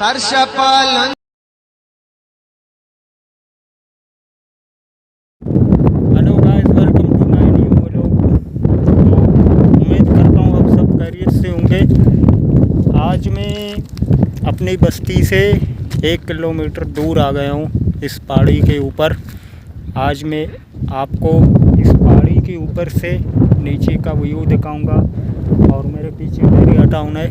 सरशपालन। Hello guys, welcome to my new vlog. उम्मीद करता हूँ आप सब खैरियत से होंगे। आज मैं अपनी बस्ती से 1 किलोमीटर दूर आ गया हूँ इस पहाड़ी के ऊपर। आज मैं आपको इस पहाड़ी के ऊपर से नीचे का व्यू दिखाऊंगा और मेरे पीछे बैरिया टाउन है।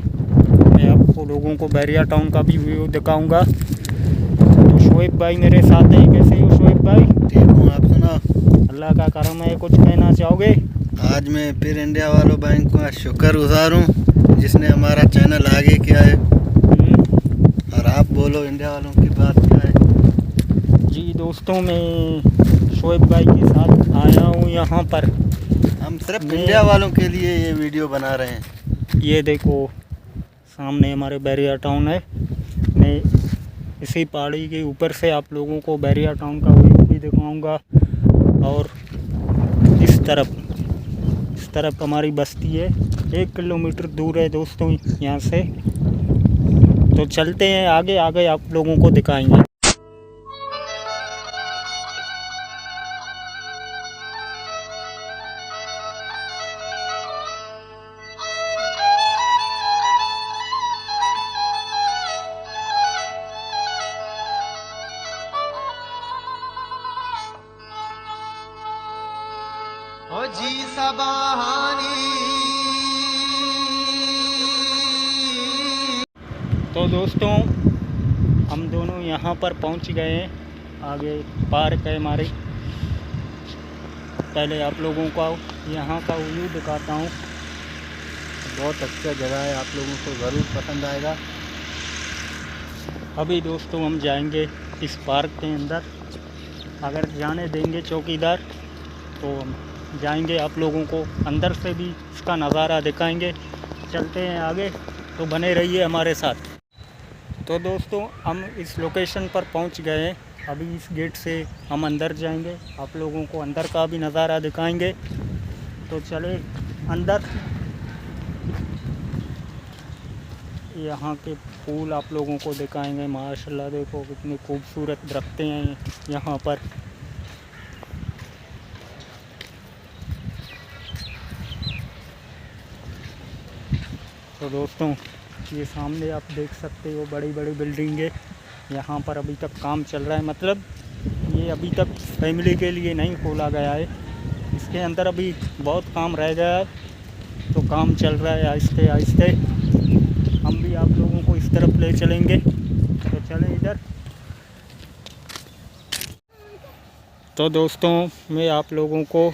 मैं आपको लोगों को बैरिया टाउन का भी व्यू दिखाऊंगा। तो शोएब भाई मेरे साथ हैं। कैसे हो शोएब भाई? ठीक हूँ, आप सुनाओ। अल्लाह का करम है। कुछ कहना चाहोगे? आज मैं फिर इंडिया वालों बैंक का शुक्रगुजार हूँ जिसने हमारा चैनल आगे किया है। और आप बोलो इंडिया वालों की बात क्या है? जी दोस्तों, मैं शोएब भाई के साथ आया हूँ यहाँ पर। हम सिर्फ इंडिया वालों के लिए ये वीडियो बना रहे हैं। ये देखो सामने हमारे बैरिया टाउन है। मैं इसी पहाड़ी के ऊपर से आप लोगों को बैरिया टाउन का व्यू भी दिखाऊंगा। और इस तरफ हमारी बस्ती है। 1 किलोमीटर दूर है दोस्तों यहाँ से। तो चलते हैं आगे आगे आप लोगों को दिखाएंगे। ओ जी सबाहानी। तो दोस्तों, हम दोनों यहाँ पर पहुँच गए हैं। आगे पार्क है हमारी। पहले आप लोगों को यहाँ का व्यू दिखाता हूँ। बहुत अच्छा जगह है, आप लोगों को ज़रूर पसंद आएगा। अभी दोस्तों हम जाएंगे इस पार्क के अंदर। अगर जाने देंगे चौकीदार तो हम जाएंगे, आप लोगों को अंदर से भी इसका नज़ारा दिखाएंगे। चलते हैं आगे, तो बने रहिए हमारे साथ। तो दोस्तों, हम इस लोकेशन पर पहुंच गए हैं। अभी इस गेट से हम अंदर जाएंगे, आप लोगों को अंदर का भी नज़ारा दिखाएंगे। तो चले अंदर। यहाँ के फूल आप लोगों को दिखाएंगे। माशाल्लाह देखो कितने खूबसूरत दरख्तें हैं यहाँ पर। तो दोस्तों, ये सामने आप देख सकते हो बड़ी बड़ी बिल्डिंगें। यहाँ पर अभी तक काम चल रहा है, मतलब ये अभी तक फैमिली के लिए नहीं खोला गया है। इसके अंदर अभी बहुत काम रह गया है, तो काम चल रहा है आहिस्ते आहिस्ते। हम भी आप लोगों को इस तरफ ले चलेंगे। तो चलें इधर। तो दोस्तों, मैं आप लोगों को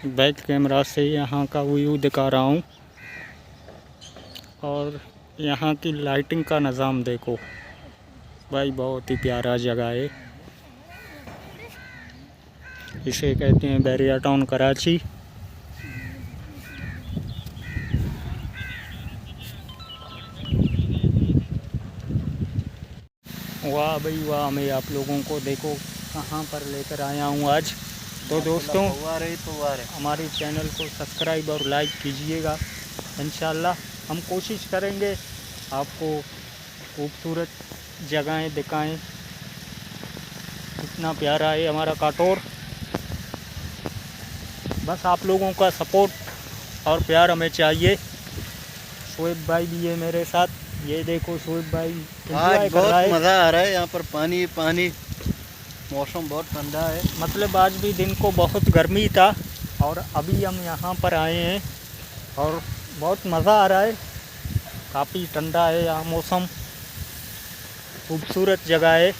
बैक कैमरा से यहाँ का व्यू दिखा रहा हूँ। और यहाँ की लाइटिंग का निज़ाम देखो भाई, बहुत ही प्यारा जगह है। इसे कहते हैं बैरिया टाउन कराची। वाह भाई वाह, मैं आप लोगों को देखो कहाँ पर लेकर आया हूँ आज। तो दोस्तों, हमारे चैनल को सब्सक्राइब और लाइक कीजिएगा। इंशाल्लाह हम कोशिश करेंगे आपको खूबसूरत जगहें दिखाएं। इतना प्यारा है हमारा काटोर। बस आप लोगों का सपोर्ट और प्यार हमें चाहिए। शोएब भाई भी है मेरे साथ। ये देखो शोएब भाई आज बहुत मज़ा आ रहा है यहाँ पर। पानी मौसम बहुत ठंडा है। मतलब आज भी दिन को बहुत गर्मी था और अभी हम यहाँ पर आए हैं और बहुत मज़ा आ रहा है। काफ़ी ठंडा है यहाँ मौसम। खूबसूरत जगह है,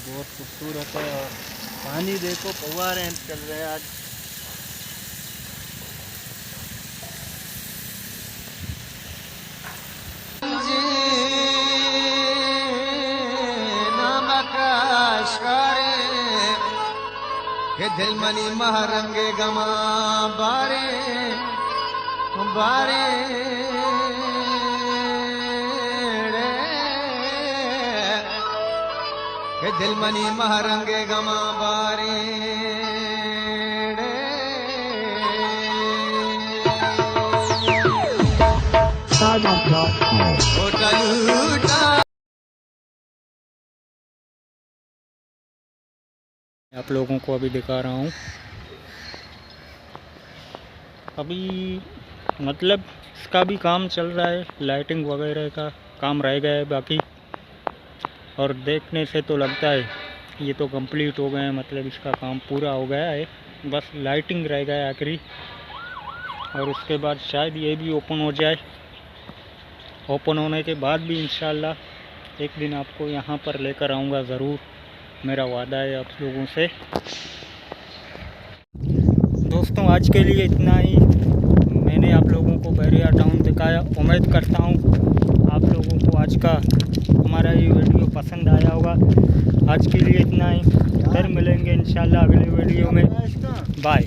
बहुत खूबसूरत है। और पानी देखो, फव्वारे चल रहे हैं आज। के दिल मनी महरंगे गमा बारे बारे के दिल मनी महरंगे गमा बारे। Side on top. होटल लूटा। आप लोगों को अभी दिखा रहा हूँ। अभी मतलब इसका भी काम चल रहा है, लाइटिंग वगैरह का काम रह गया है बाकी, और देखने से तो लगता है ये तो कंप्लीट हो गए हैं, मतलब इसका काम पूरा हो गया है, बस लाइटिंग रह गया है आखिरी। और उसके बाद शायद ये भी ओपन हो जाए। ओपन होने के बाद भी इंशाल्लाह एक दिन आपको यहाँ पर लेकर आऊँगा ज़रूर, मेरा वादा है आप लोगों से। दोस्तों आज के लिए इतना ही, मैंने आप लोगों को बैरिया टाउन दिखाया। उम्मीद करता हूँ आप लोगों को आज का हमारा ये वीडियो पसंद आया होगा। आज के लिए इतना ही, फिर मिलेंगे इंशाल्लाह अगले वीडियो में। बाय।